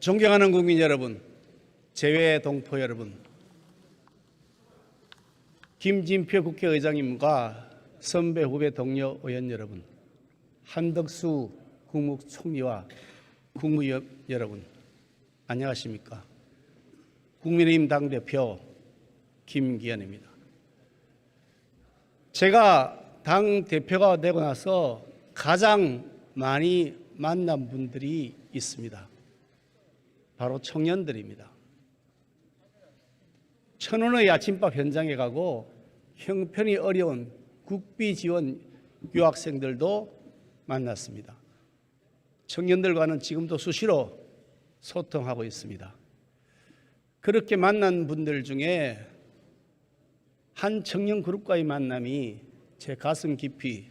존경하는 국민 여러분, 재외 동포 여러분, 김진표 국회의장님과 선배 후배 동료 의원 여러분, 한덕수 국무총리와 국무위원 여러분, 안녕하십니까? 국민의힘 당대표 김기현입니다. 제가 당대표가 되고 나서 가장 많이 만난 분들이 있습니다. 바로 청년들입니다. 천원의 아침밥 현장에 가고 형편이 어려운 국비 지원 유학생들도 만났습니다. 청년들과는 지금도 수시로 소통하고 있습니다. 그렇게 만난 분들 중에 한 청년 그룹과의 만남이 제 가슴 깊이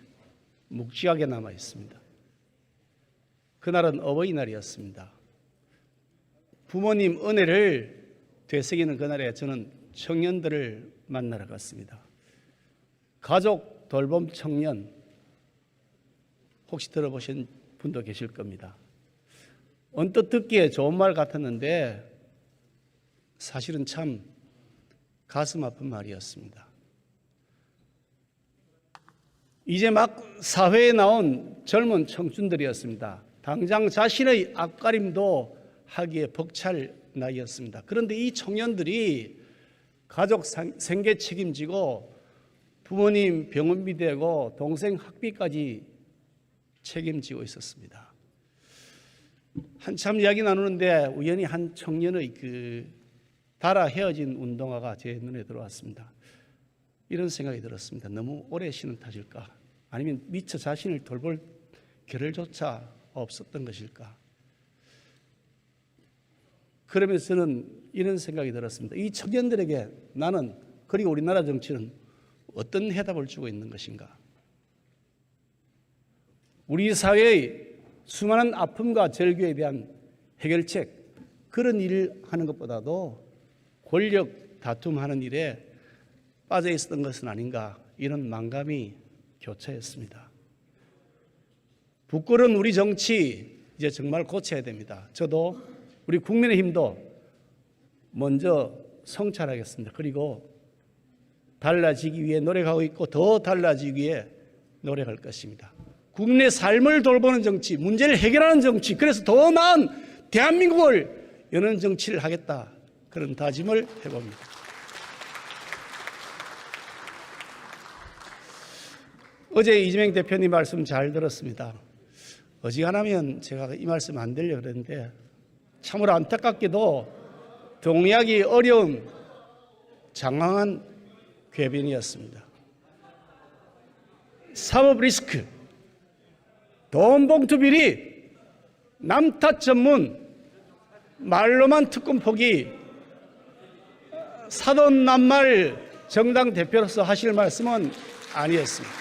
묵직하게 남아 있습니다. 그날은 어버이날이었습니다. 부모님 은혜를 되새기는 그날에 저는 청년들을 만나러 갔습니다. 가족 돌봄 청년, 혹시 들어보신 분도 계실 겁니다. 언뜻 듣기에 좋은 말 같았는데 사실은 참 가슴 아픈 말이었습니다. 이제 막 사회에 나온 젊은 청춘들이었습니다. 당장 자신의 앞가림도 하기에 벅찰 나이였습니다. 그런데 이 청년들이 가족 생계 책임지고 부모님 병원비 대고 동생 학비까지 책임지고 있었습니다. 한참 이야기 나누는데 우연히 한 청년의 달아 헤어진 운동화가 제 눈에 들어왔습니다. 이런 생각이 들었습니다. 너무 오래 신은 탓일까? 아니면 미처 자신을 돌볼 겨를조차 없었던 것일까? 그러면서 저는 이런 생각이 들었습니다. 이 청년들에게 나는, 그리고 우리나라 정치는 어떤 해답을 주고 있는 것인가? 우리 사회의 수많은 아픔과 절규에 대한 해결책, 그런 일을 하는 것보다도 권력 다툼하는 일에 빠져 있었던 것은 아닌가, 이런 망감이 교차했습니다. 부끄러운 우리 정치 이제 정말 고쳐야 됩니다. 저도 우리 국민의힘도 먼저 성찰하겠습니다. 그리고 달라지기 위해 노력하고 있고 더 달라지기 위해 노력할 것입니다. 국내 삶을 돌보는 정치, 문제를 해결하는 정치, 그래서 더 나은 대한민국을 여는 정치를 하겠다, 그런 다짐을 해봅니다. 어제 이재명 대표님 말씀 잘 들었습니다. 어지간하면 제가 이 말씀 안 드리려고 그랬는데 참으로 안타깝게도 동의하기 어려운 장황한 궤변이었습니다. 사법 리스크, 돈봉투 비리, 남탓 전문, 말로만 특권 포기, 사돈 낱말 정당 대표로서 하실 말씀은 아니었습니다.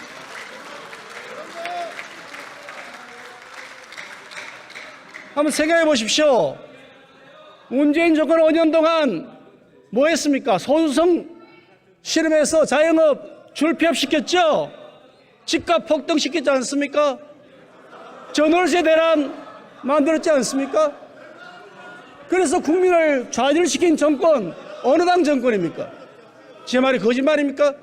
한번 생각해 보십시오. 문재인 정권 5년 동안 뭐 했습니까? 소수성 실험해서 자영업 줄폐업시켰죠? 집값 폭등시켰지 않습니까? 전월세 대란 만들었지 않습니까? 그래서 국민을 좌절시킨 정권, 어느 당 정권입니까? 제 말이 거짓말입니까?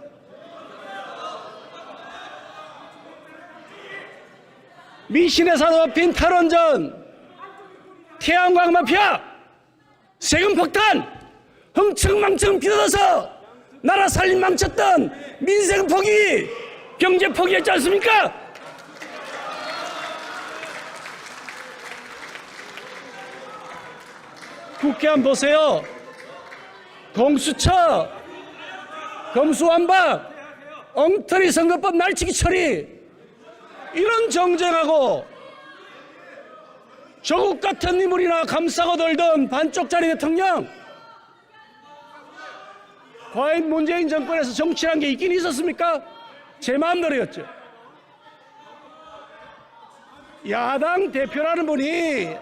미신의 사도 빈 탈원전, 태양광 마피아, 세금 폭탄, 흥청망청 빚어서 나라 살림 망쳤던 민생 포기, 경제 포기했지 않습니까? 국회 한번 보세요. 공수처, 검수완박, 엉터리 선거법 날치기 처리, 이런 정쟁하고 조국 같은 인물이나 감싸고 돌던 반쪽짜리 대통령, 과연 문재인 정권에서 정치란 게 있긴 있었습니까? 제 마음대로였죠. 야당 대표라는 분이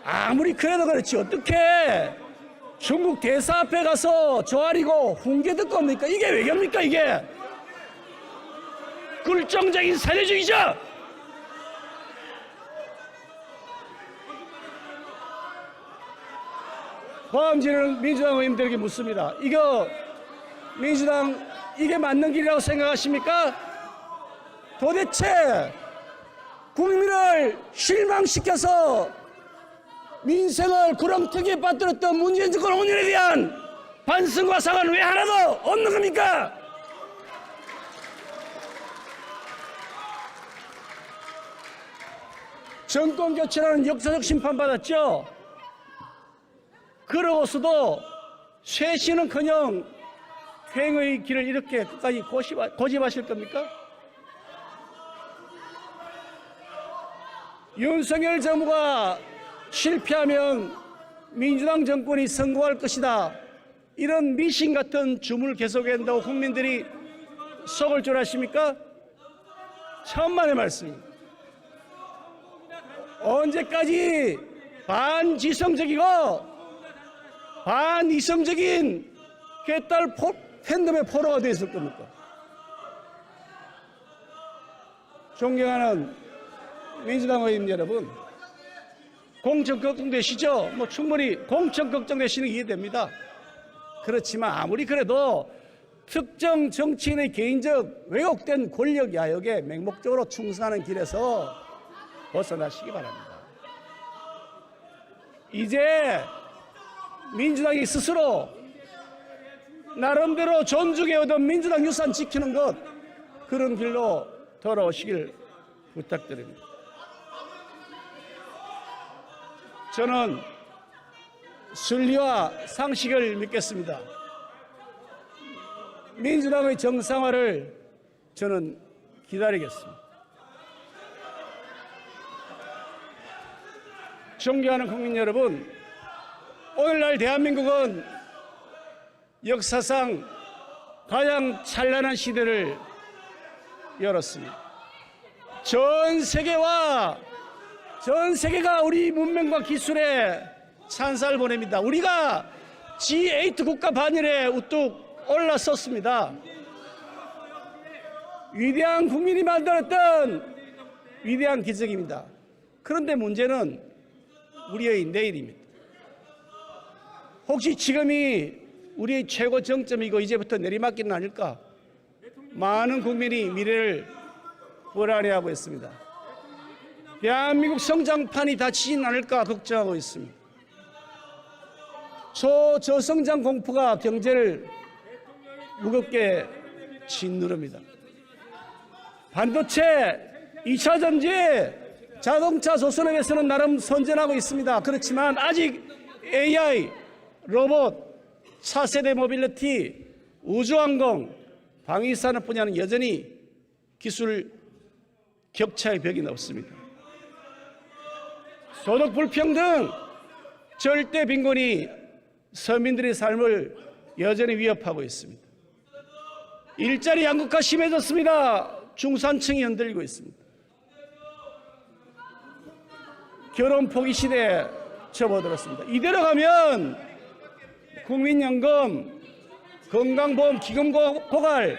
아무리 그래도 그렇지 어떻게 중국 대사 앞에 가서 조아리고 훈계 듣고 옵니까? 이게 외교입니까? 이게 굴종적인 사회주의죠. 포함지는 민주당 의원들에게 묻습니다. 이거 민주당 이게 맞는 길이라고 생각하십니까? 도대체 국민을 실망시켜서 민생을 구렁텅이에 빠뜨렸던 문재인 정권 5년에 대한 반성과 사과는 왜 하나도 없는 겁니까? 정권 교체라는 역사적 심판받았죠. 그러고서도 쇄신은커녕 횡의 길을 이렇게 끝까지 고집하실 겁니까? 윤석열 정부가 실패하면 민주당 정권이 성공할 것이다. 이런 미신 같은 줌을 계속해야 한다고 국민들이 속을 줄 아십니까? 천만의 말씀입니다. 언제까지 반지성적이고 반이성적인 개딸 팬덤의 포로가 되어 있을 겁니까? 존경하는 민주당 의원 여러분, 공천 걱정되시죠? 충분히 공천 걱정되시는 게 이해됩니다. 그렇지만 아무리 그래도 특정 정치인의 개인적 왜곡된 권력 야욕에 맹목적으로 충성하는 길에서 벗어나시기 바랍니다. 이제 민주당이 스스로 나름대로 존중해 오던 민주당 유산 지키는 것, 그런 길로 돌아오시길 부탁드립니다. 저는 순리와 상식을 믿겠습니다. 민주당의 정상화를 저는 기다리겠습니다. 존경하는 국민 여러분, 오늘날 대한민국은 역사상 가장 찬란한 시대를 열었습니다. 전 세계가 우리 문명과 기술에 찬사를 보냅니다. 우리가 G8 국가 반열에 우뚝 올라섰습니다. 위대한 국민이 만들었던 위대한 기적입니다. 그런데 문제는 우리의 내일입니다. 혹시 지금이 우리의 최고 정점이고 이제부터 내리막길은 아닐까? 많은 국민이 미래를 불안해하고 있습니다. 대한민국 성장판이 닫히진 않을까 걱정하고 있습니다. 저성장 공포가 경제를 무겁게 짓누릅니다. 반도체, 2차 전지, 자동차 조선업에서는 나름 선전하고 있습니다. 그렇지만 아직 AI, 로봇, 차세대 모빌리티, 우주항공, 방위산업 분야는 여전히 기술 격차의 벽이 높습니다. 소득 불평등, 절대 빈곤이 서민들의 삶을 여전히 위협하고 있습니다. 일자리 양극화 심해졌습니다. 중산층이 흔들리고 있습니다. 결혼 포기 시대에 접어들었습니다. 이대로 가면 국민연금, 건강보험, 기금 고갈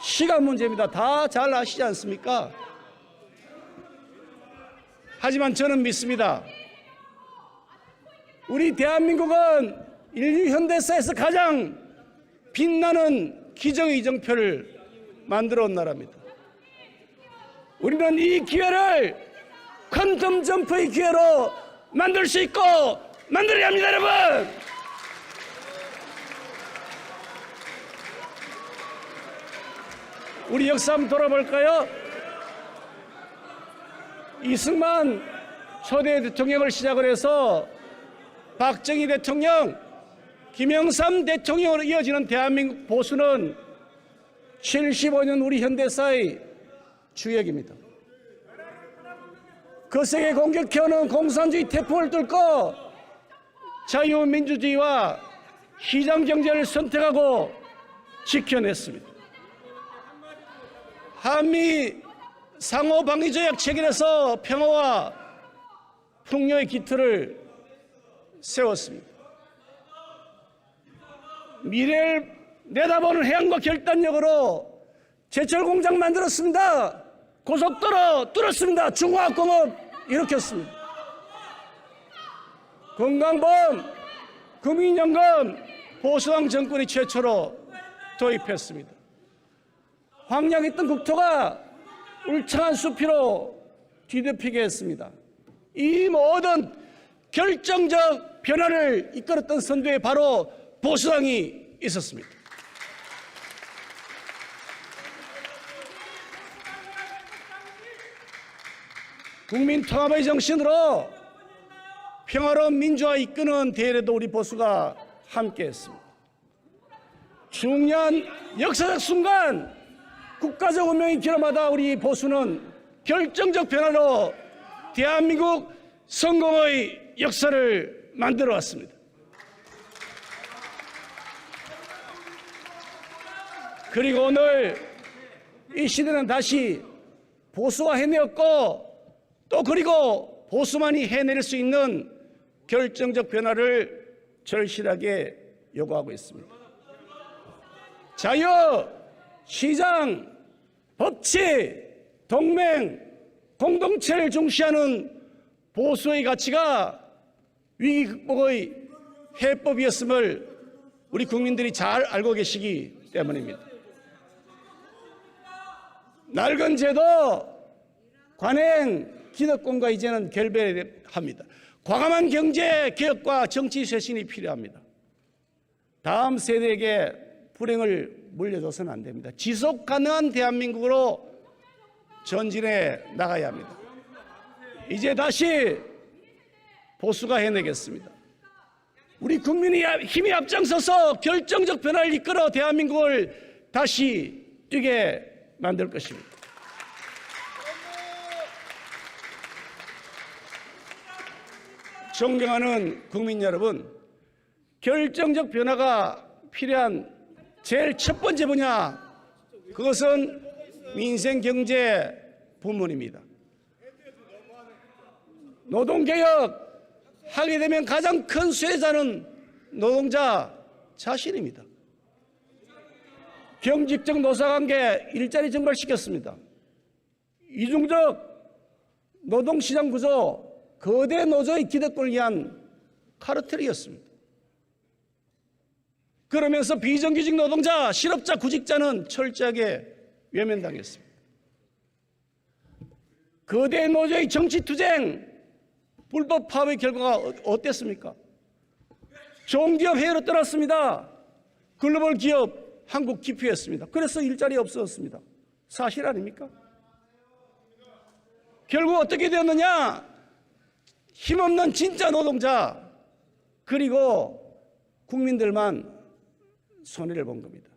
시간 문제입니다. 다 잘 아시지 않습니까? 하지만 저는 믿습니다. 우리 대한민국은 인류 현대사에서 가장 빛나는 기적의 이정표를 만들어 온 나라입니다. 우리는 이 기회를 퀀텀 점프의 기회로 만들 수 있고 만들어야 합니다, 여러분. 우리 역사 한번 돌아볼까요? 이승만 초대 대통령을 시작을 해서 박정희 대통령, 김영삼 대통령으로 이어지는 대한민국 보수는 75년 우리 현대사의 주역입니다. 거세게 공격해오는 공산주의 태풍을 뚫고 자유민주주의와 시장경제를 선택하고 지켜냈습니다. 한미 상호방위조약 체결에서 평화와 풍요의 기틀을 세웠습니다. 미래를 내다보는 해안과 결단력으로 제철공장 만들었습니다. 고속도로 뚫었습니다. 중화학공업 일으켰습니다. 건강보험 국민연금 보수당 정권이 최초로 도입했습니다. 황량했던 국토가 울창한 숲으로 뒤덮이게 했습니다. 이 모든 결정적 변화를 이끌었던 선두에 바로 보수당이 있었습니다. 국민 통합의 정신으로 평화로운 민주화 이끄는 대회에도 우리 보수가 함께했습니다. 중요한 역사적 순간, 국가적 운명이 길어마다 우리 보수는 결정적 변화로 대한민국 성공의 역사를 만들어 왔습니다. 그리고 오늘 이 시대는 다시 보수가 해내었고, 또 그리고 보수만이 해낼 수 있는 결정적 변화를 절실하게 요구하고 있습니다. 자유, 시장, 법치, 동맹, 공동체를 중시하는 보수의 가치가 위기 극복의 해법이었음을 우리 국민들이 잘 알고 계시기 때문입니다. 낡은 제도, 관행, 기득권과 이제는 결별합니다. 과감한 경제 개혁과 정치 쇄신이 필요합니다. 다음 세대에게 불행을 물려줘서는 안 됩니다. 지속 가능한 대한민국으로 전진해 나가야 합니다. 이제 다시 보수가 해내겠습니다. 우리 국민이 힘이 앞장서서 결정적 변화를 이끌어 대한민국을 다시 뛰게 만들 것입니다. 존경하는 국민 여러분, 결정적 변화가 필요한 제일 첫 번째 분야, 그것은 민생 경제 부문입니다. 노동개혁 하게 되면 가장 큰 수혜자는 노동자 자신입니다. 경직적 노사관계 일자리 증발시켰습니다. 이중적 노동시장 구조, 거대 노조의 기득권을 위한 카르텔이었습니다. 그러면서 비정규직 노동자, 실업자, 구직자는 철저하게 외면당했습니다. 거대 노조의 정치투쟁, 불법 파업의 결과가 어땠습니까? 좋은 기업 해외로 떠났습니다. 글로벌 기업 한국 기피했습니다. 그래서 일자리 없어졌습니다. 사실 아닙니까? 결국 어떻게 되었느냐? 힘없는 진짜 노동자, 그리고 국민들만 손해를 본 겁니다.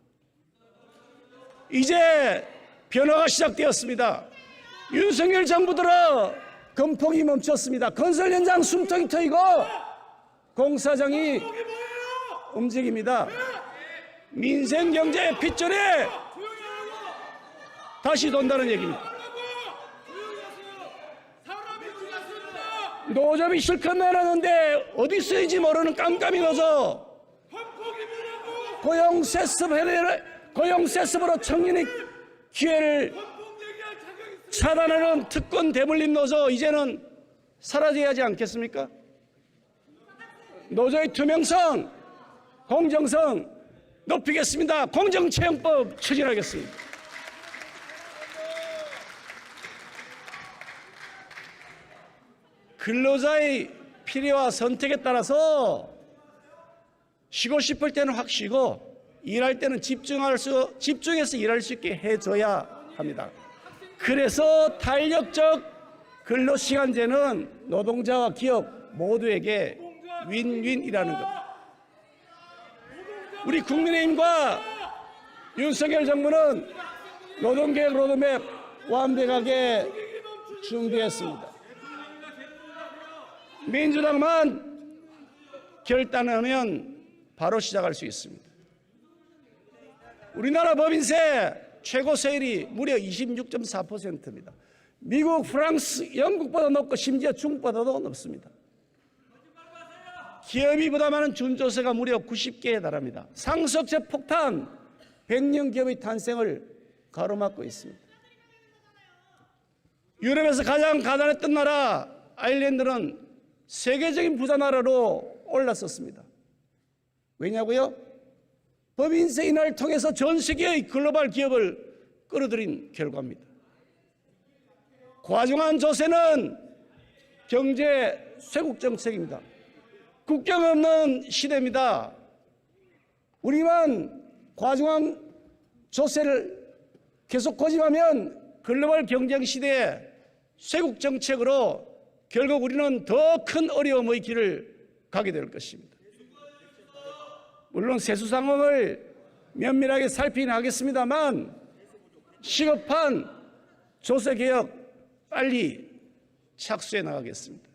이제 변화가 시작되었습니다. 윤석열 정부 들어 건폭이 멈췄습니다. 건설 현장 숨통이 트이고 공사장이 움직입니다. 민생 경제 핏줄이 다시 돈다는 얘기입니다. 노점이 실컷 내놨는데 어디 쓰인지 모르는 깜깜이 노조, 고용세습으로 청년의 기회를 차단하는 특권 대물림 노조, 이제는 사라져야 하지 않겠습니까? 노조의 투명성, 공정성 높이겠습니다. 공정채용법 추진하겠습니다. 근로자의 필요와 선택에 따라서 쉬고 싶을 때는 확 쉬고 일할 때는 집중해서 일할 수 있게 해줘야 합니다. 그래서 탄력적 근로시간제는 노동자와 기업 모두에게 윈윈이라는 겁니다. 우리 국민의힘과 윤석열 정부는 노동개혁 로드맵 완벽하게 준비했습니다. 민주당만 결단하면 바로 시작할 수 있습니다. 우리나라 법인세 최고 세율이 무려 26.4%입니다. 미국, 프랑스, 영국보다 높고 심지어 중국보다도 높습니다. 기업이 부담하는 준조세가 무려 90개에 달합니다. 상속세 폭탄, 100년 기업의 탄생을 가로막고 있습니다. 유럽에서 가장 가난했던 나라 아일랜드는 세계적인 부자 나라로 올랐었습니다. 왜냐고요? 법인세 인하를 통해서 전 세계의 글로벌 기업을 끌어들인 결과입니다. 과중한 조세는 경제 쇄국 정책입니다. 국경 없는 시대입니다. 우리만 과중한 조세를 계속 고집하면 글로벌 경쟁 시대에 쇄국 정책으로 결국 우리는 더 큰 어려움의 길을 가게 될 것입니다. 물론 세수 상황을 면밀하게 살피긴 하겠습니다만 시급한 조세 개혁 빨리 착수해 나가겠습니다.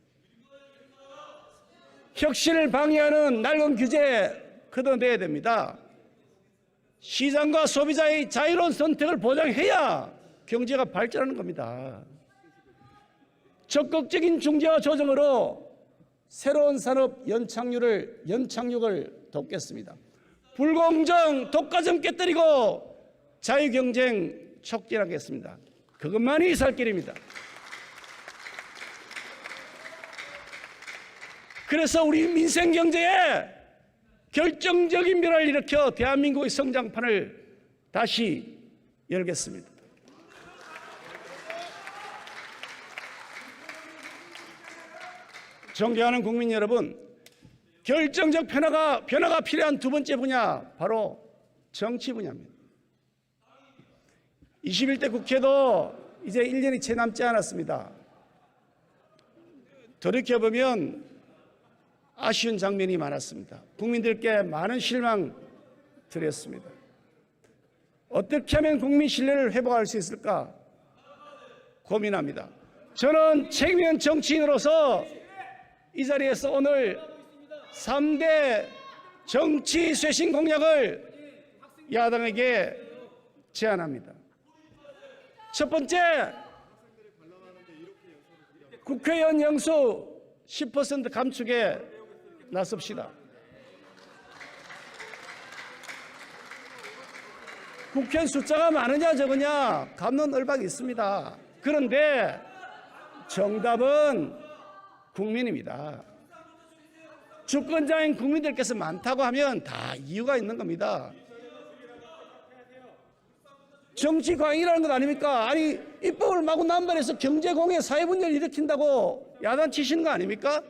혁신을 방해하는 낡은 규제 걷어내야 됩니다. 시장과 소비자의 자유로운 선택을 보장해야 경제가 발전하는 겁니다. 적극적인 중재와 조정으로 새로운 산업 연착륙을 돕겠습니다. 불공정, 독과점 깨뜨리고 자유경쟁 촉진하겠습니다. 그것만이 살 길입니다. 그래서 우리 민생경제에 결정적인 변화를 일으켜 대한민국의 성장판을 다시 열겠습니다. 존경하는 국민 여러분, 결정적 변화가 필요한 두 번째 분야, 바로 정치 분야입니다. 21대 국회도 이제 1년이 채 남지 않았습니다. 돌이켜보면 아쉬운 장면이 많았습니다. 국민들께 많은 실망 드렸습니다. 어떻게 하면 국민 신뢰를 회복할 수 있을까 고민합니다. 저는 책임 있는 정치인으로서 이 자리에서 오늘 3대 정치 쇄신 공약을 야당에게 제안합니다. 첫 번째, 국회의원 영수 10% 감축에 나섭시다. 국회의원 숫자가 많으냐 적으냐 갑론을박이 있습니다. 그런데 정답은 국민입니다. 주권자인 국민들께서 많다고 하면 다 이유가 있는 겁니다. 정치 광이라는 것 아닙니까? 아니, 입법을 마구 남발해서 경제공해 사회분열을 일으킨다고 야단치시는 거 아닙니까?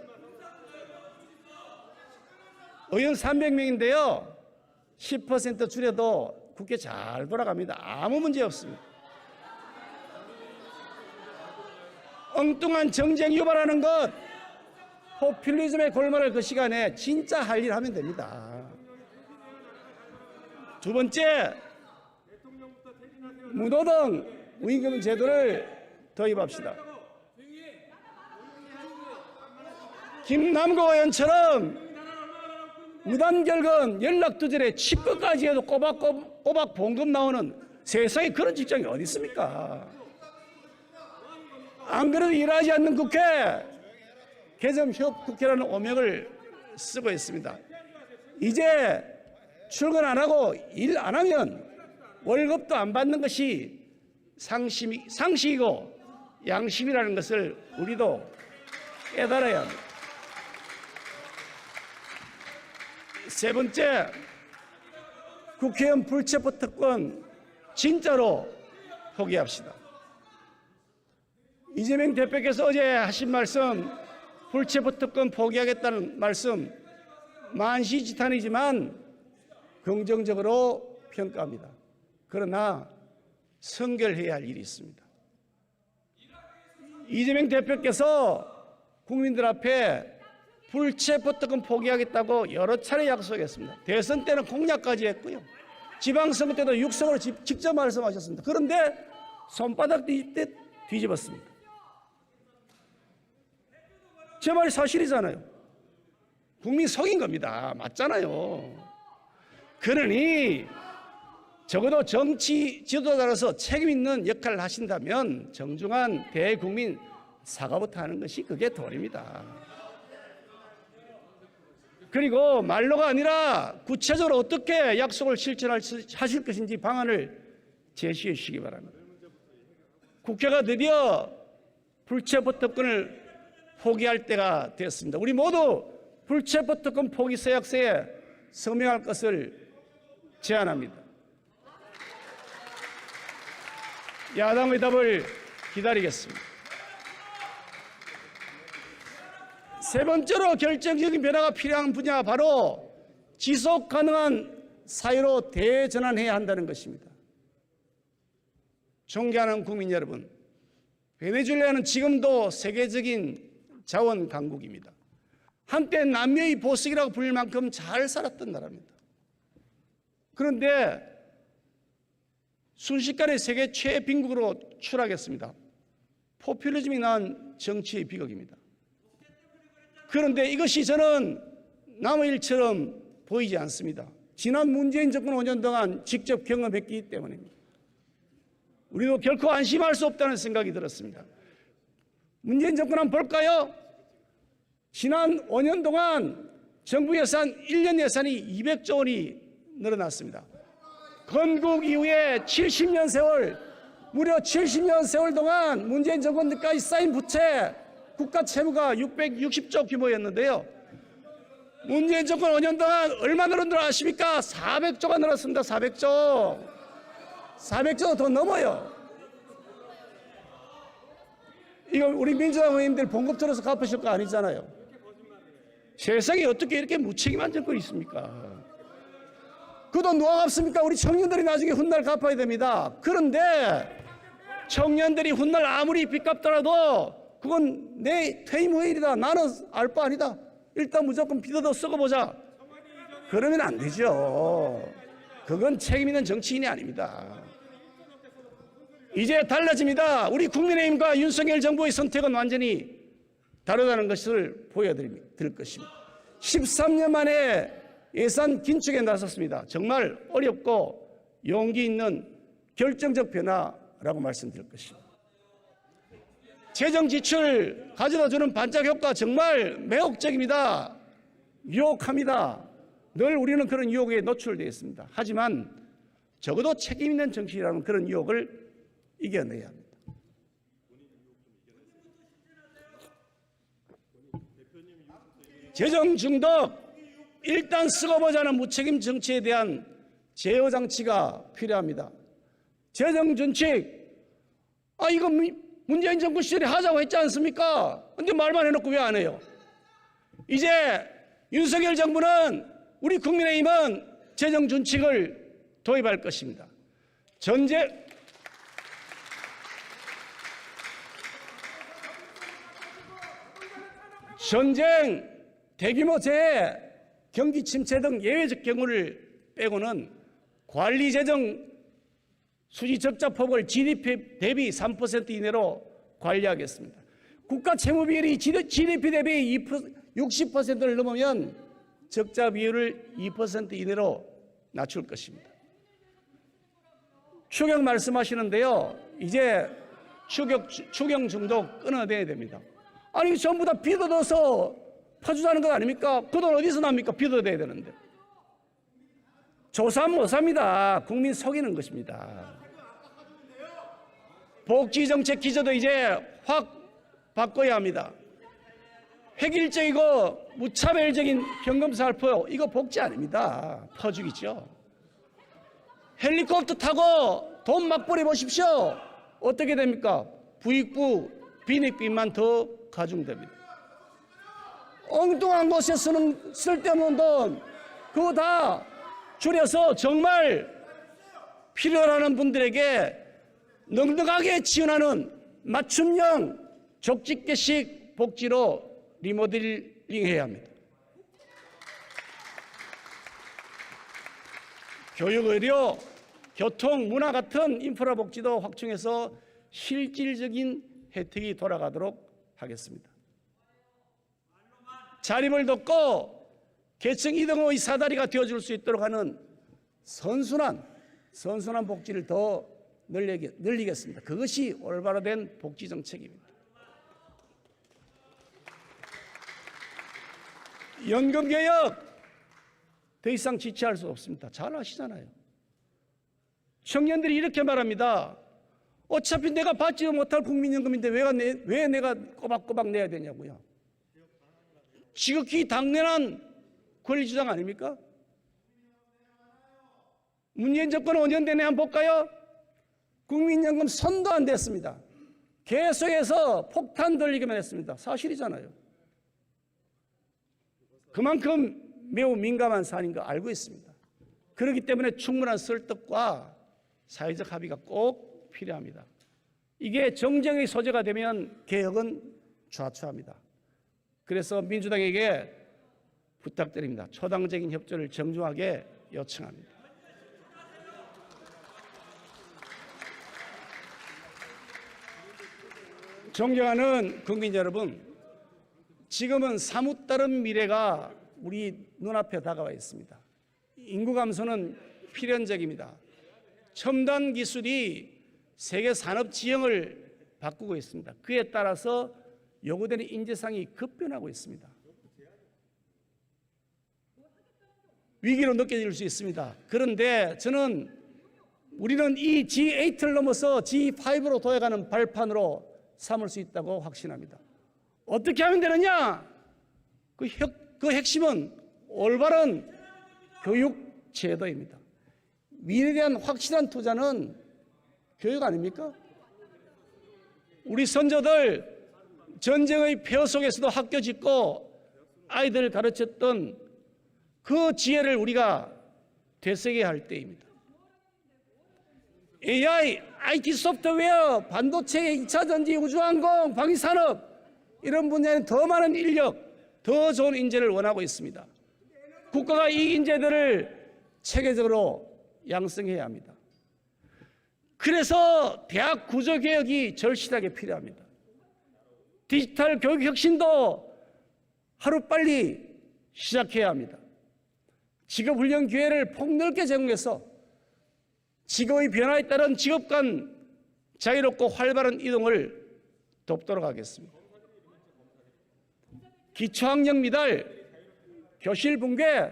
의원 300명인데요. 10% 줄여도 국회 잘 돌아갑니다. 아무 문제 없습니다. 엉뚱한 정쟁 유발하는 것, 포퓰리즘의 골마를 그 시간에 진짜 할 일 하면 됩니다. 두 번째, 무노동 무임금 제도를 도입합시다. 김남국 의원처럼 무단결근 연락두절에 치과까지 해도 꼬박 봉급 나오는 세상에 그런 직장이 어디 있습니까? 안 그래도 일하지 않는 국회, 개점협 국회라는 오명을 쓰고 있습니다. 이제 출근 안 하고 일 안 하면 월급도 안 받는 것이 상식이고 양심이라는 것을 우리도 깨달아야 합니다. 세 번째, 국회의원 불체포 특권 진짜로 포기합시다. 이재명 대표께서 어제 하신 말씀, 불체포 특권 포기하겠다는 말씀 만시지탄이지만 긍정적으로 평가합니다. 그러나 성결해야 할 일이 있습니다. 이재명 대표께서 국민들 앞에 불체포 특권 포기하겠다고 여러 차례 약속했습니다. 대선 때는 공약까지 했고요. 지방선거 때도 육성으로 직접 말씀하셨습니다. 그런데 손바닥 뒤집듯 뒤집었습니다. 제 말이 사실이잖아요. 국민 속인 겁니다. 맞잖아요. 그러니 적어도 정치 지도자로서 책임 있는 역할을 하신다면 정중한 대국민 사과부터 하는 것이 그게 도리입니다. 그리고 말로가 아니라 구체적으로 어떻게 약속을 실천하실 것인지 방안을 제시해 주시기 바랍니다. 국회가 드디어 불체포 특권을 포기할 때가 됐습니다. 우리 모두 불체포 특권 포기 서약서에 서명할 것을 제안합니다. 야당의 답을 기다리겠습니다. 세 번째로 결정적인 변화가 필요한 분야가 바로 지속 가능한 사회로 대전환해야 한다는 것입니다. 존경하는 국민 여러분, 베네수엘라는 지금도 세계적인 자원 강국입니다. 한때 남녀의 보석이라고 불릴 만큼 잘 살았던 나라입니다. 그런데 순식간에 세계 최빈국으로 추락했습니다. 포퓰리즘이 낳은 정치의 비극입니다. 그런데 이것이 저는 남의 일처럼 보이지 않습니다. 지난 문재인 정권 5년 동안 직접 경험했기 때문입니다. 우리도 결코 안심할 수 없다는 생각이 들었습니다. 문재인 정권 한번 볼까요? 지난 5년 동안 정부 예산 1년 예산이 200조 원이 늘어났습니다. 건국 이후에 70년 세월, 무려 70년 세월 동안 문재인 정권 때까지 쌓인 부채, 국가 채무가 660조 규모였는데요. 문재인 정권 5년 동안 얼마 늘은 줄 아십니까? 400조가 늘었습니다. 400조. 400조 더 넘어요. 이거 우리 민주당 의원님들 봉급 들어서 갚으실 거 아니잖아요. 세상에 어떻게 이렇게 무책임한 정권이 있습니까? 그 돈 누가 갚습니까? 우리 청년들이 나중에 훗날 갚아야 됩니다. 그런데 청년들이 훗날 아무리 빚 갚더라도 그건 내 퇴임 후일이다. 나는 알 바 아니다. 일단 무조건 빚어도 썩어보자. 그러면 안 되죠. 그건 책임 있는 정치인이 아닙니다. 이제 달라집니다. 우리 국민의힘과 윤석열 정부의 선택은 완전히 다르다는 것을 보여드릴 것입니다. 13년 만에 예산 긴축에 나섰습니다. 정말 어렵고 용기 있는 결정적 변화라고 말씀드릴 것입니다. 재정 지출 가져다 주는 반짝 효과 정말 매혹적입니다. 유혹합니다. 늘 우리는 그런 유혹에 노출되어 있습니다. 하지만 적어도 책임 있는 정치라는 그런 유혹을 이겨내야 합니다. 재정 중독, 일단 쓰고 보자는 무책임 정치에 대한 제어 장치가 필요합니다. 재정 준칙, 이거 문재인 정부 시절에 하자고 했지 않습니까? 근데 말만 해놓고 왜 안 해요? 이제 윤석열 정부는, 우리 국민의힘은 재정 준칙을 도입할 것입니다. 전쟁, 대규모 재해, 경기 침체 등 예외적 경우를 빼고는 관리 재정 수지 적자 폭을 GDP 대비 3% 이내로 관리하겠습니다. 국가 채무 비율이 GDP 대비 60%를 넘으면 적자 비율을 2% 이내로 낮출 것입니다. 추경 말씀하시는데요. 이제 추경 중독 끊어내야 됩니다. 아니 전부 다 빚 얻어서 퍼주자는 것 아닙니까? 그 돈 어디서 납니까? 빚 얻어야 되는데. 조사 못 삽니다. 국민 속이는 것입니다. 복지정책 기조도 이제 확 바꿔야 합니다. 획일적이고 무차별적인 현금 살포, 이거 복지 아닙니다. 퍼주기죠. 헬리콥터 타고 돈 막 뿌려보십시오. 어떻게 됩니까? 부익부, 빈익빈만 더 가중됩니다. 엉뚱한 곳에 쓰는 쓸데없는 돈, 그거 다 줄여서 정말 필요하는 분들에게 넉넉하게 지원하는 맞춤형 족집게식 복지로 리모델링 해야 합니다. 교육, 의료, 교통, 문화 같은 인프라 복지도 확충해서 실질적인 혜택이 돌아가도록 하겠습니다. 자립을 돕고 계층 이동의 사다리가 되어줄 수 있도록 하는 선순환 복지를 더 늘리겠습니다. 그것이 올바로 된 복지 정책입니다. 연금 개혁 더 이상 지체할 수 없습니다. 잘 아시잖아요. 청년들이 이렇게 말합니다. 어차피 내가 받지도 못할 국민연금인데 왜 내가 꼬박꼬박 내야 되냐고요. 지극히 당연한 권리주장 아닙니까? 문재인 정권은 언제 되냐 한번 볼까요? 국민연금 선도 안 됐습니다. 계속해서 폭탄 돌리기만 했습니다. 사실이잖아요. 그만큼 매우 민감한 사안인 거 알고 있습니다. 그렇기 때문에 충분한 설득과 사회적 합의가 꼭 필요합니다. 이게 정쟁의 소재가 되면 개혁은 좌초합니다. 그래서 민주당에게 부탁드립니다. 초당적인 협조를 정중하게 요청합니다. 존경하는 국민 여러분, 지금은 사뭇 다른 미래가 우리 눈앞에 다가와 있습니다. 인구 감소는 필연적입니다. 첨단 기술이 세계 산업 지형을 바꾸고 있습니다. 그에 따라서 요구되는 인재상이 급변하고 있습니다. 위기로 느껴질 수 있습니다. 그런데 저는 우리는 이 G8를 넘어서 G5로 도약하는 발판으로 삼을 수 있다고 확신합니다. 어떻게 하면 되느냐? 그 핵심은 올바른 교육 제도입니다. 미래에 대한 확실한 투자는 교육 아닙니까? 우리 선조들 전쟁의 폐허 속에서도 학교 짓고 아이들을 가르쳤던 그 지혜를 우리가 되새겨야 할 때입니다. AI, IT 소프트웨어, 반도체, 2차 전지, 우주항공, 방위산업 이런 분야에 더 많은 인력, 더 좋은 인재를 원하고 있습니다. 국가가 이 인재들을 체계적으로 양성해야 합니다. 그래서 대학 구조개혁이 절실하게 필요합니다. 디지털 교육 혁신도 하루빨리 시작해야 합니다. 직업훈련 기회를 폭넓게 제공해서 직업의 변화에 따른 직업 간 자유롭고 활발한 이동을 돕도록 하겠습니다. 기초학력 미달, 교실 붕괴,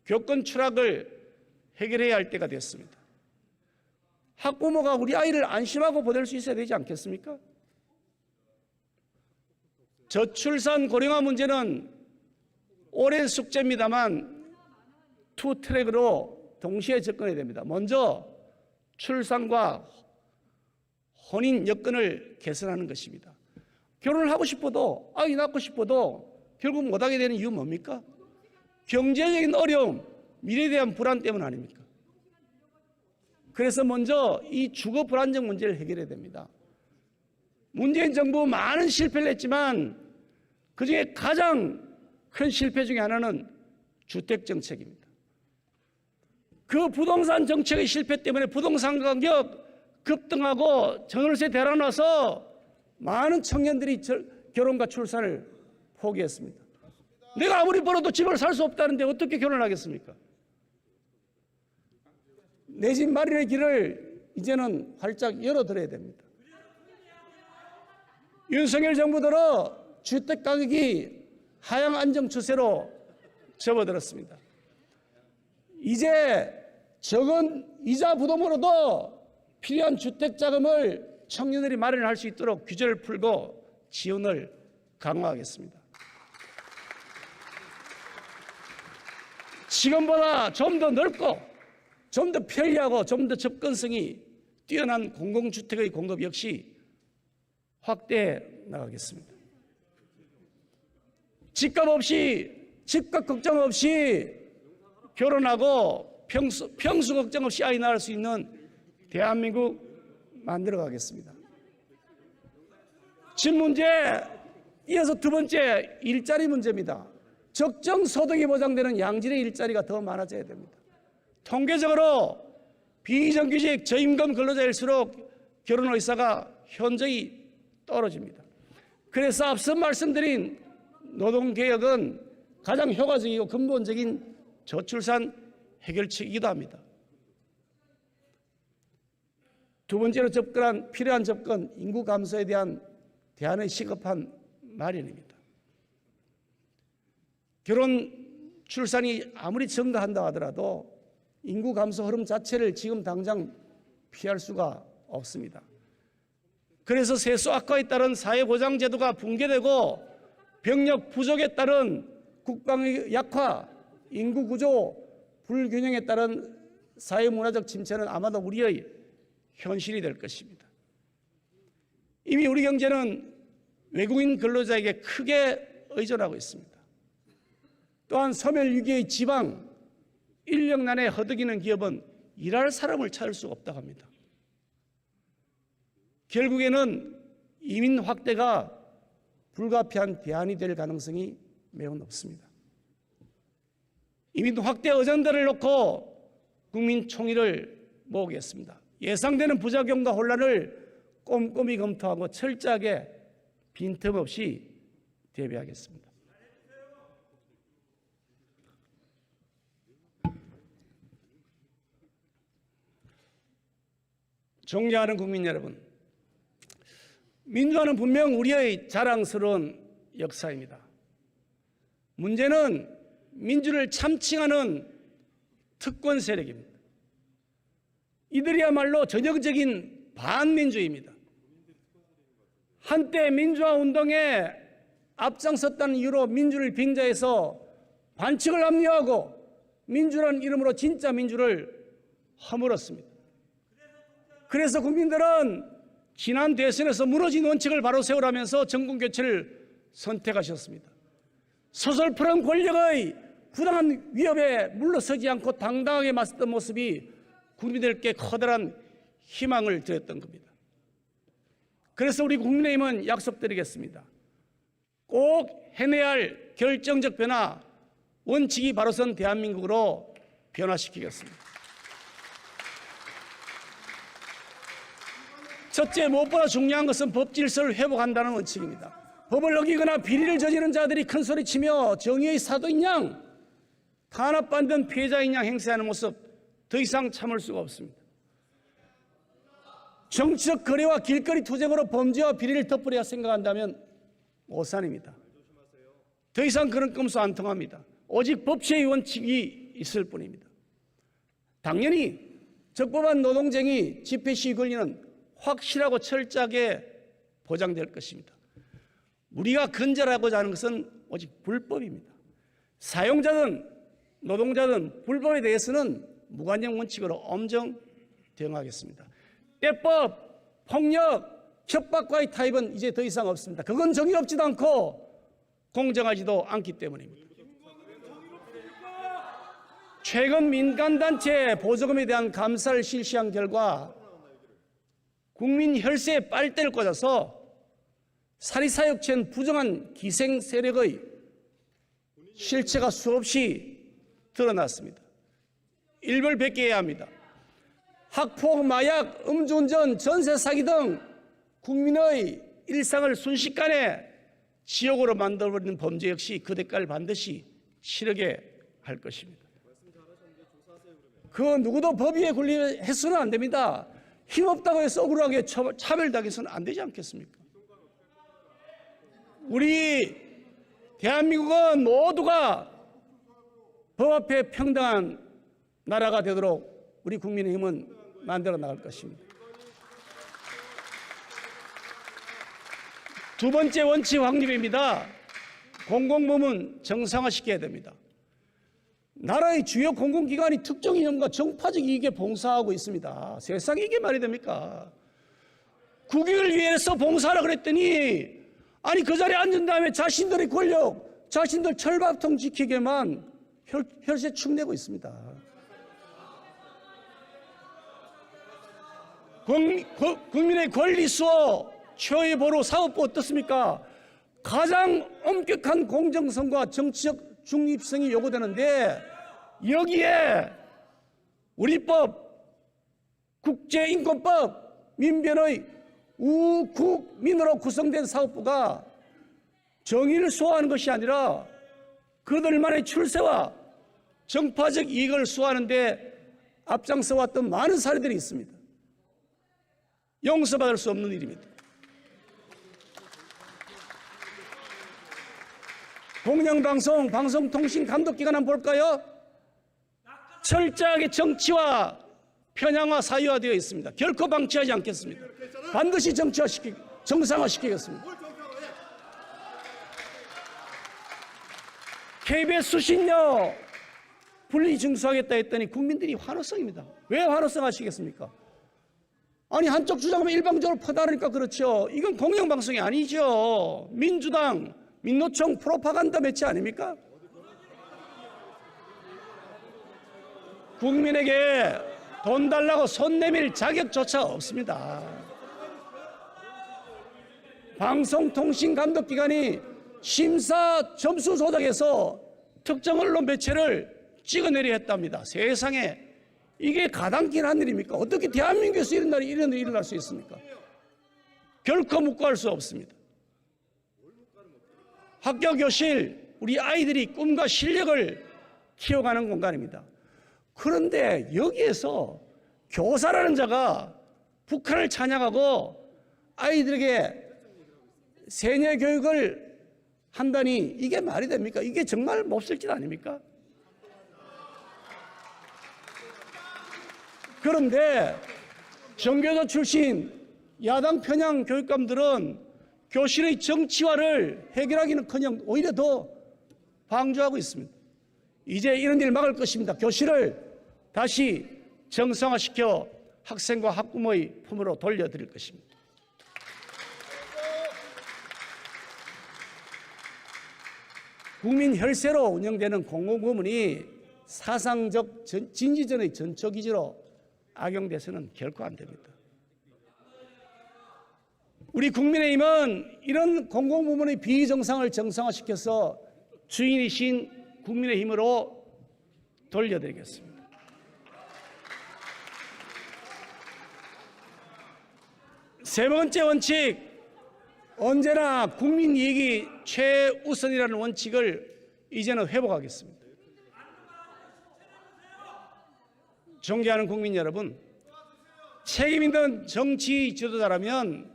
교권 추락을 해결해야 할 때가 됐습니다. 학부모가 우리 아이를 안심하고 보낼 수 있어야 되지 않겠습니까? 저출산 고령화 문제는 오랜 숙제입니다만 투 트랙으로 동시에 접근해야 됩니다. 먼저 출산과 혼인 여건을 개선하는 것입니다. 결혼을 하고 싶어도 아이 낳고 싶어도 결국 못하게 되는 이유는 뭡니까? 경제적인 어려움, 미래에 대한 불안 때문 아닙니까? 그래서 먼저 이 주거 불안정 문제를 해결해야 됩니다. 문재인 정부 많은 실패를 했지만 그중에 가장 큰 실패 중에 하나는 주택 정책입니다. 그 부동산 정책의 실패 때문에 부동산 가격 급등하고 전월세 대란와서 많은 청년들이 결혼과 출산을 포기했습니다. 내가 아무리 벌어도 집을 살 수 없다는데 어떻게 결혼하겠습니까? 내 집 마련의 길을 이제는 활짝 열어드려야 됩니다. 윤석열 정부 들어 주택 가격이 하향 안정 추세로 접어들었습니다. 이제 적은 이자 부담으로도 필요한 주택 자금을 청년들이 마련할 수 있도록 규제를 풀고 지원을 강화하겠습니다. 지금보다 좀 더 넓고 좀 더 편리하고 좀 더 접근성이 뛰어난 공공주택의 공급 역시 확대해 나가겠습니다. 집값 걱정 없이 결혼하고 평수 걱정 없이 아이 낳을 수 있는 대한민국 만들어 가겠습니다. 집 문제, 이어서 두 번째 일자리 문제입니다. 적정 소득이 보장되는 양질의 일자리가 더 많아져야 됩니다. 통계적으로 비정규직 저임금 근로자일수록 결혼 의사가 현저히 떨어집니다. 그래서 앞서 말씀드린 노동개혁은 가장 효과적이고 근본적인 저출산 해결책이기도 합니다. 두 번째로 필요한 접근, 인구 감소에 대한 대안의 시급한 마련입니다. 결혼 출산이 아무리 증가한다 하더라도 인구 감소 흐름 자체를 지금 당장 피할 수가 없습니다. 그래서 세수 악화에 따른 사회보장제도가 붕괴되고 병력 부족에 따른 국방의 약화, 인구구조 불균형에 따른 사회문화적 침체는 아마도 우리의 현실이 될 것입니다. 이미 우리 경제는 외국인 근로자에게 크게 의존하고 있습니다. 또한 소멸위기의 지방, 인력난에 허덕이는 기업은 일할 사람을 찾을 수가 없다고 합니다. 결국에는 이민 확대가 불가피한 대안이 될 가능성이 매우 높습니다. 이민 확대 어전다를 놓고 국민 총의를 모으겠습니다. 예상되는 부작용과 혼란을 꼼꼼히 검토하고 철저하게 빈틈없이 대비하겠습니다. 존경하는 국민 여러분, 민주화는 분명 우리의 자랑스러운 역사입니다. 문제는 민주를 참칭하는 특권 세력입니다. 이들이야말로 전형적인 반민주입니다. 한때 민주화 운동에 앞장섰다는 이유로 민주를 빙자해서 반칙을 합리화하고 민주라는 이름으로 진짜 민주를 허물었습니다. 그래서 국민들은 지난 대선에서 무너진 원칙을 바로 세우라면서 정권교체를 선택하셨습니다. 서슬프른 권력의 부당한 위협에 물러서지 않고 당당하게 맞섰던 모습이 국민들께 커다란 희망을 드렸던 겁니다. 그래서 우리 국민의힘은 약속드리겠습니다. 꼭 해내야 할 결정적 변화, 원칙이 바로 선 대한민국으로 변화시키겠습니다. 첫째, 무엇보다 중요한 것은 법 질서를 회복한다는 원칙입니다. 법을 어기거나 비리를 저지른 자들이 큰소리치며 정의의 사도인 양, 탄압받는 피해자인 양 행세하는 모습 더 이상 참을 수가 없습니다. 정치적 거래와 길거리 투쟁으로 범죄와 비리를 덮으려 생각한다면 오산입니다. 더 이상 그런 꼼수 안 통합니다. 오직 법치의 원칙이 있을 뿐입니다. 당연히 적법한 노동쟁이 집회 시위 권리는 확실하고 철저하게 보장될 것입니다. 우리가 근절하고자 하는 것은 오직 불법입니다. 사용자든 노동자든 불법에 대해서는 무관용 원칙으로 엄정 대응하겠습니다. 때법, 폭력, 협박과의 타입은 이제 더 이상 없습니다. 그건 정의롭지도 않고 공정하지도 않기 때문입니다. 최근 민간단체 보조금에 대한 감사를 실시한 결과 국민 혈세에 빨대를 꽂아서 사리사욕체는 부정한 기생 세력의 실체가 수없이 드러났습니다. 일벌백계해야 합니다. 학폭, 마약, 음주운전, 전세 사기 등 국민의 일상을 순식간에 지옥으로 만들어버리는 범죄 역시 그 대가를 반드시 치르게 할 것입니다. 그 누구도 법 위에 군림해서는 안 됩니다. 힘없다고 해서 억울하게 차별당해서는 안 되지 않겠습니까? 우리 대한민국은 모두가 법 앞에 평등한 나라가 되도록 우리 국민의힘은 만들어 나갈 것입니다. 두 번째 원칙 확립입니다. 공공부문 정상화시켜야 됩니다. 나라의 주요 공공기관이 특정 이념과 정파적 이익에 봉사하고 있습니다. 세상에 이게 말이 됩니까? 국익을 위해서 봉사하라 그랬더니 아니 그 자리에 앉은 다음에 자신들의 권력, 자신들 철밥통 지키게만 혈세 축내고 있습니다. 국민의 권리 수호, 최후의 보루, 사업부 어떻습니까? 가장 엄격한 공정성과 정치적 중립성이 요구되는데 여기에 우리 법, 국제인권법, 민변의 우국민으로 구성된 사업부가 정의를 수호하는 것이 아니라 그들만의 출세와 정파적 이익을 수호하는 데 앞장서 왔던 많은 사례들이 있습니다. 용서받을 수 없는 일입니다. 공영방송, 방송통신감독기관 한번 볼까요? 철저하게 정치와 편향화 사유화되어 있습니다. 결코 방치하지 않겠습니다. 반드시 정상화시키겠습니다. KBS 수신료 분리징수하겠다 했더니 국민들이 환호성입니다. 왜 환호성 하시겠습니까? 아니 한쪽 주장하면 일방적으로 퍼다르니까 그렇죠. 이건 공영방송이 아니죠. 민주당, 민노총 프로파간다 매체 아닙니까? 국민에게 돈 달라고 손 내밀 자격조차 없습니다. 방송통신감독기관이 심사 점수 조작해서 특정 언론 매체를 찍어내려 했답니다. 세상에 이게 가당키는 한 일입니까? 어떻게 대한민국에서 이런 일이 일어날 수 있습니까? 결코 묵과할 수 없습니다. 학교 교실, 우리 아이들이 꿈과 실력을 키워가는 공간입니다. 그런데 여기에서 교사라는 자가 북한을 찬양하고 아이들에게 세뇌 교육을 한다니 이게 말이 됩니까? 이게 정말 몹쓸 짓 아닙니까? 그런데 정교조 출신 야당 편향 교육감들은 교실의 정치화를 해결하기는커녕 오히려 더 방조하고 있습니다. 이제 이런 일 막을 것입니다. 교실을 다시 정상화시켜 학생과 학부모의 품으로 돌려드릴 것입니다. 국민 혈세로 운영되는 공공부문이 사상적 진지전의 전초기지로 악용돼서는 결코 안 됩니다. 우리 국민의힘은 이런 공공부문의 비정상을 정상화시켜서 주인이신 국민의힘으로 돌려드리겠습니다. 세 번째 원칙, 언제나 국민 이익이 최우선이라는 원칙을 이제는 회복하겠습니다. 존경하는 국민 여러분, 책임 있는 정치 지도자라면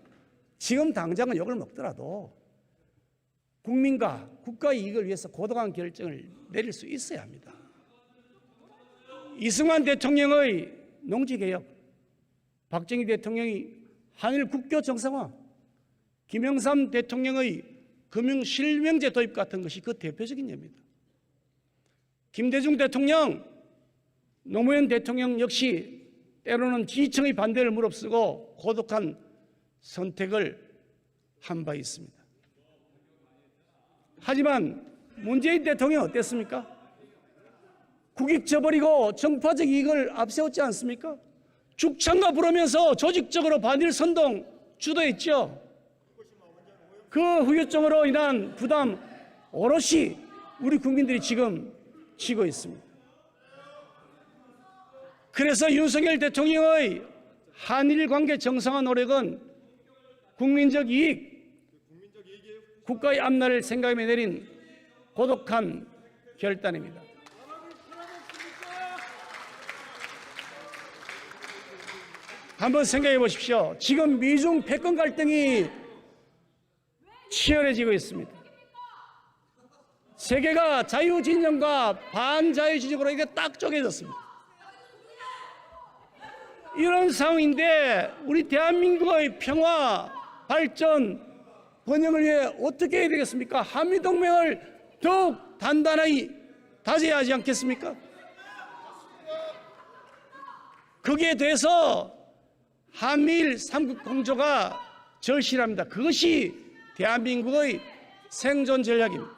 지금 당장은 욕을 먹더라도 국민과 국가의 이익을 위해서 고도한 결정을 내릴 수 있어야 합니다. 이승만 대통령의 농지개혁, 박정희 대통령의 한일 국교 정상화, 김영삼 대통령의 금융실명제 도입 같은 것이 그 대표적인 예입니다. 김대중 대통령, 노무현 대통령 역시 때로는 지지층의 반대를 무릅쓰고 고독한 선택을 한 바 있습니다. 하지만 문재인 대통령은 어땠습니까? 국익 저버리고 정파적 이익을 앞세웠지 않습니까? 죽창가 부르면서 조직적으로 반일 선동 주도했죠. 그 후유증으로 인한 부담 오롯이 우리 국민들이 지금 지고 있습니다. 그래서 윤석열 대통령의 한일 관계 정상화 노력은 국민적 이익, 국가의 앞날을 생각하며 내린 고독한 결단입니다. 한번 생각해 보십시오. 지금 미중 패권 갈등이 치열해지고 있습니다. 세계가 자유진영과 반자유진영으로 이게 딱 쪼개졌습니다. 이런 상황인데 우리 대한민국의 평화, 발전, 번영을 위해 어떻게 해야 되겠습니까? 한미동맹을 더욱 단단히 다져야 하지 않겠습니까? 거기에 대해서 한미일 3국 공조가 절실합니다. 그것이 대한민국의 생존 전략입니다.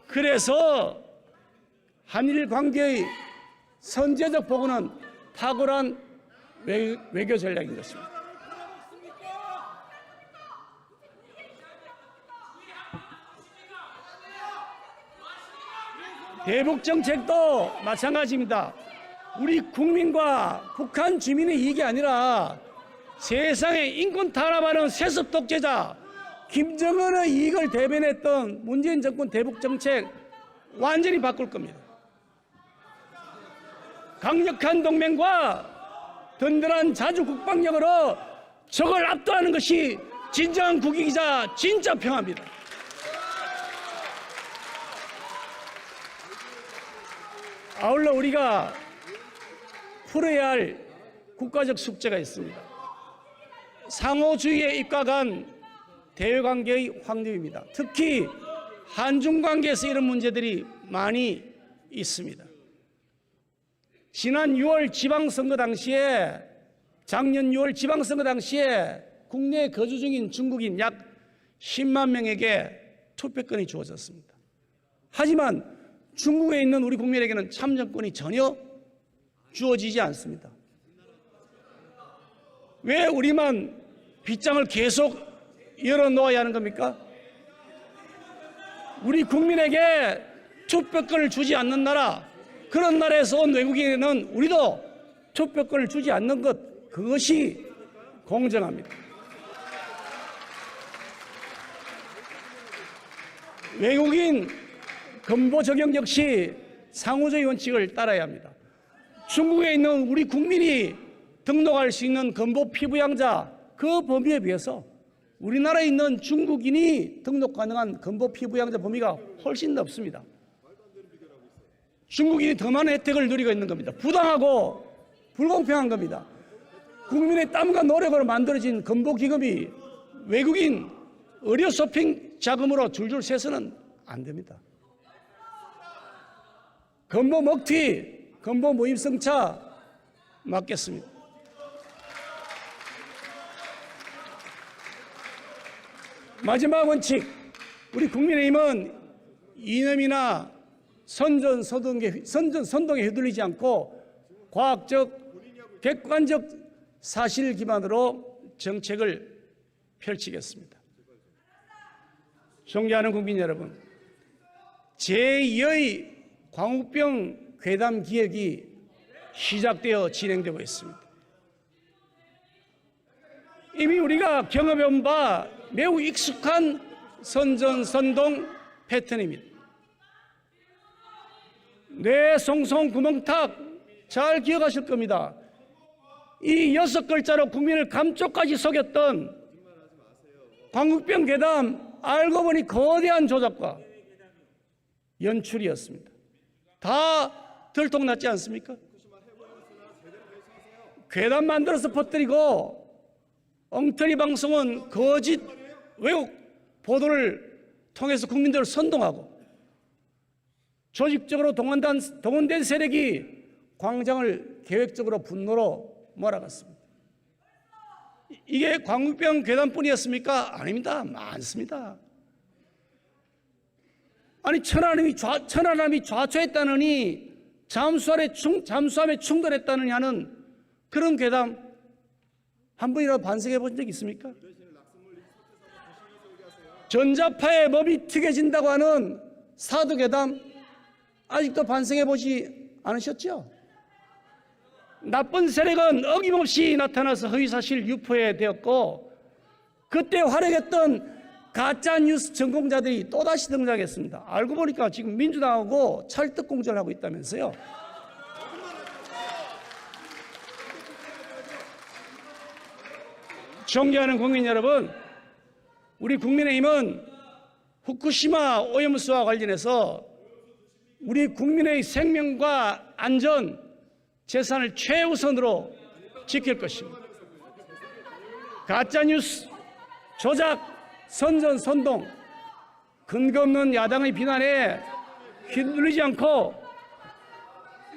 그래서 한일 관계의 선제적 보고는 탁월한 외교 전략인 것입니다. 대북 정책도 마찬가지입니다. 우리 국민과 북한 주민의 이익이 아니라 세상의 인권 탄압하는 세습 독재자 김정은의 이익을 대변했던 문재인 정권 대북 정책 완전히 바꿀 겁니다. 강력한 동맹과 든든한 자주 국방력으로 적을 압도하는 것이 진정한 국익이자 진짜 평화입니다. 아울러 우리가 풀어야 할 국가적 숙제가 있습니다. 상호주의에 입각한 대외관계의 확립입니다. 특히 한중 관계에서 이런 문제들이 많이 있습니다. 지난 6월 지방선거 당시에, 작년 6월 지방선거 당시에 국내에 거주 중인 중국인 약 10만 명에게 투표권이 주어졌습니다. 하지만 중국에 있는 우리 국민에게는 참정권이 전혀 주어지지 않습니다. 왜 우리만 빗장을 계속 열어놓아야 하는 겁니까? 우리 국민에게 투표권을 주지 않는 나라, 그런 나라에서 온 외국인에는 우리도 투표권을 주지 않는 것, 그것이 공정합니다. 외국인 건보 적용 역시 상호주의 원칙을 따라야 합니다. 중국에 있는 우리 국민이 등록할 수 있는 건보 피부양자, 그 범위에 비해서 우리나라에 있는 중국인이 등록 가능한 건보 피부양자 범위가 훨씬 높습니다. 중국인이 더 많은 혜택을 누리고 있는 겁니다. 부당하고 불공평한 겁니다. 국민의 땀과 노력으로 만들어진 건보기금이 외국인 의료 쇼핑 자금으로 줄줄 새서는 안 됩니다. 건보 먹튀, 건보 무임승차 막겠습니다. 마지막 원칙, 우리 국민의힘은 이념이나 선동에 휘둘리지 않고 과학적, 객관적 사실 기반으로 정책을 펼치겠습니다. 존경하는 국민 여러분, 제2의 광우병 괴담 기획이 시작되어 진행되고 있습니다. 이미 우리가 경험해온 바 매우 익숙한 선전선동 패턴입니다. 뇌 송송 구멍탁 잘 기억하실 겁니다. 이 6글자로 국민을 감쪽까지 속였던 광우병 괴담, 알고 보니 거대한 조작과 연출이었습니다. 다 들통났지 않습니까? 괴담 만들어서 퍼뜨리고 엉터리 방송은 거짓 왜곡 보도를 통해서 국민들을 선동하고 조직적으로 동원된 세력이 광장을 계획적으로 분노로 몰아갔습니다. 이게 광우병 괴담뿐이었습니까? 아닙니다. 많습니다. 아니 천안함이 좌초했다느니 잠수함에 충돌했다느니 하는 그런 괴담 한 번이라도 반성해 본 적 있습니까? 전자파의 법이 특이해진다고 하는 사두괴담 아직도 반성해 보지 않으셨죠? 나쁜 세력은 어김없이 나타나서 허위사실 유포해 되었고, 그때 활약했던 가짜뉴스 전공자들이 또다시 등장했습니다. 알고 보니까 지금 민주당하고 찰떡공전을 하고 있다면서요. 존경하는 국민 여러분, 우리 국민의힘은 후쿠시마 오염수와 관련해서 우리 국민의 생명과 안전, 재산을 최우선으로 지킬 것입니다. 가짜뉴스, 조작, 선전선동, 근거 없는 야당의 비난에 휘둘리지 않고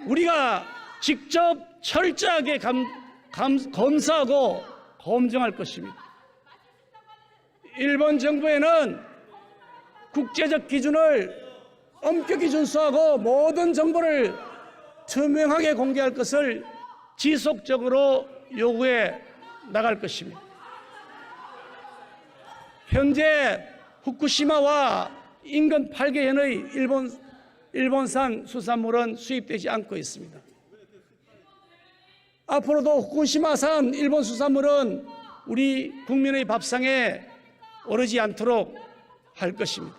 우리가 직접 철저하게 검사하고 검증할 것입니다. 일본 정부에는 국제적 기준을 엄격히 준수하고 모든 정보를 투명하게 공개할 것을 지속적으로 요구해 나갈 것입니다. 현재 후쿠시마와 인근 8개현의 일본산 수산물은 수입되지 않고 있습니다. 앞으로도 후쿠시마산 일본 수산물은 우리 국민의 밥상에 오르지 않도록 할 것입니다.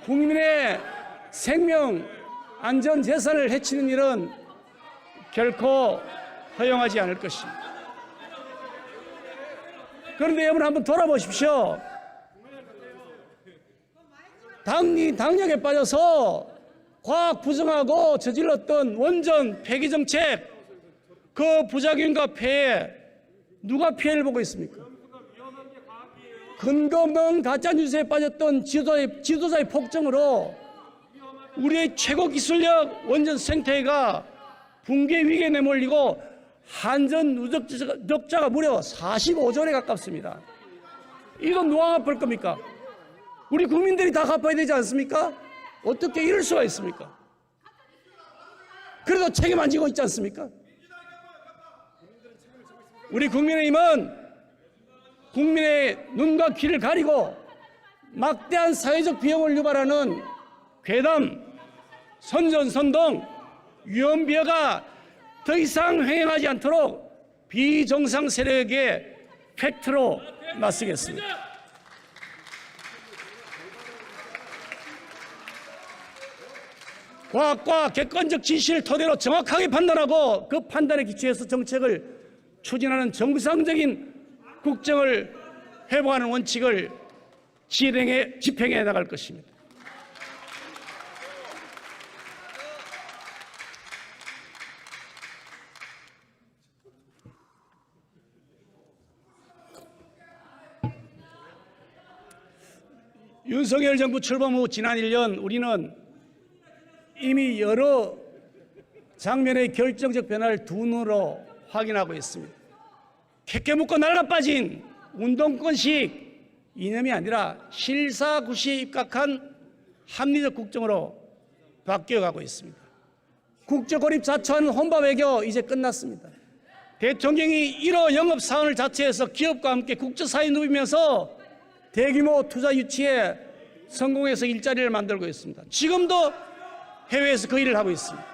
국민의 생명, 안전, 재산을 해치는 일은 결코 허용하지 않을 것입니다. 그런데 여러분 한번 돌아보십시오. 당력에 빠져서 과학 부정하고 저질렀던 원전 폐기 정책, 그 부작용과 폐해 누가 피해를 보고 있습니까? 근거 없는 가짜뉴스에 빠졌던 지도자의 폭정으로 우리의 최고 기술력 원전 생태계가 붕괴 위기에 내몰리고 한전 누적자가 무려 45조 원에 가깝습니다. 이 돈 누가 갚을 겁니까? 우리 국민들이 다 갚아야 되지 않습니까? 어떻게 이럴 수가 있습니까? 그래도 책임 안 지고 있지 않습니까? 우리 국민의힘은 국민의 눈과 귀를 가리고 막대한 사회적 비용을 유발하는 괴담, 선전선동, 위험비어가 더 이상 횡행하지 않도록 비정상 세력의 팩트로 맞서겠습니다. 과학과 객관적 지시를 토대로 정확하게 판단하고 그 판단에 기초해서 정책을 추진하는 정상적인 국정을 회복하는 원칙을 집행해 나갈 것입니다. 윤석열 정부 출범 후 지난 1년 우리는 이미 여러 장면의 결정적 변화를 두 눈으로 확인하고 있습니다. 캐캐 묻고 낡아 빠진 운동권식 이념이 아니라 실사구시에 입각한 합리적 국정으로 바뀌어가고 있습니다. 국제고립 자초하는 혼밥 외교 이제 끝났습니다. 대통령이 1호 영업사원을 자체해서 기업과 함께 국제사회에 누비면서 대규모 투자 유치에 성공해서 일자리를 만들고 있습니다. 지금도 해외에서 그 일을 하고 있습니다.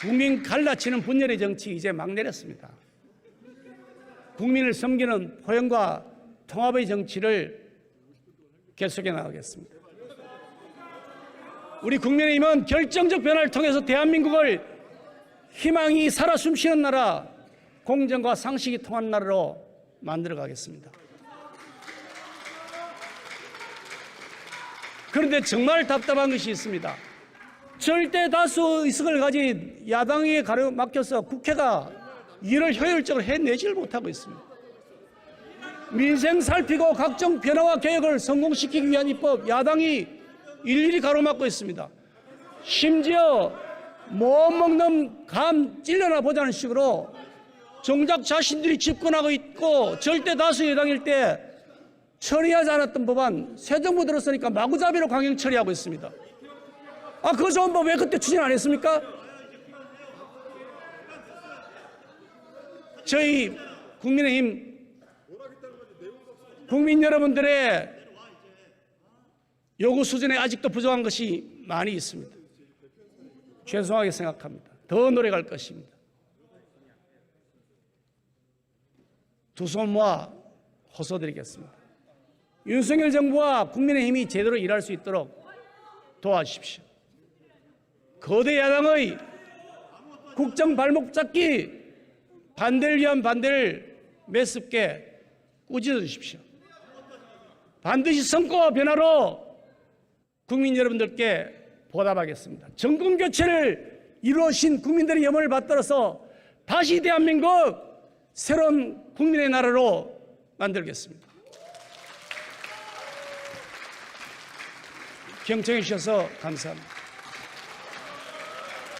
국민 갈라치는 분열의 정치 이제 막 내렸습니다. 국민을 섬기는 포용과 통합의 정치를 계속해 나가겠습니다. 우리 국민의힘은 결정적 변화를 통해서 대한민국을 희망이 살아 숨쉬는 나라, 공정과 상식이 통한 나라로 만들어 가겠습니다. 그런데 정말 답답한 것이 있습니다. 절대 다수 의석을 가진 야당에 가로막혀서 국회가 일을 효율적으로 해내지를 못하고 있습니다. 민생 살피고 각종 변화와 개혁을 성공시키기 위한 입법 야당이 일일이 가로막고 있습니다. 심지어 못 먹는 감 찔러나 보자는 식으로 정작 자신들이 집권하고 있고 절대 다수 여당일 때 처리하지 않았던 법안 새 정부 들었으니까 마구잡이로 강행 처리하고 있습니다. 그 좋은 법 왜 그때 추진 안 했습니까? 저희 국민의힘 국민 여러분들의 요구 수준에 아직도 부족한 것이 많이 있습니다. 죄송하게 생각합니다. 더 노력할 것입니다. 두 손 모아 호소드리겠습니다. 윤석열 정부와 국민의힘이 제대로 일할 수 있도록 도와주십시오. 거대 야당의 국정 발목 잡기 반대를 위한 반대를 매섭게 꾸짖어 주십시오. 반드시 성과와 변화로 국민 여러분들께 보답하겠습니다. 정권 교체를 이루어신 국민들의 염원을 받들어서 다시 대한민국 새로운 국민의 나라로 만들겠습니다. 경청해 주셔서 감사합니다.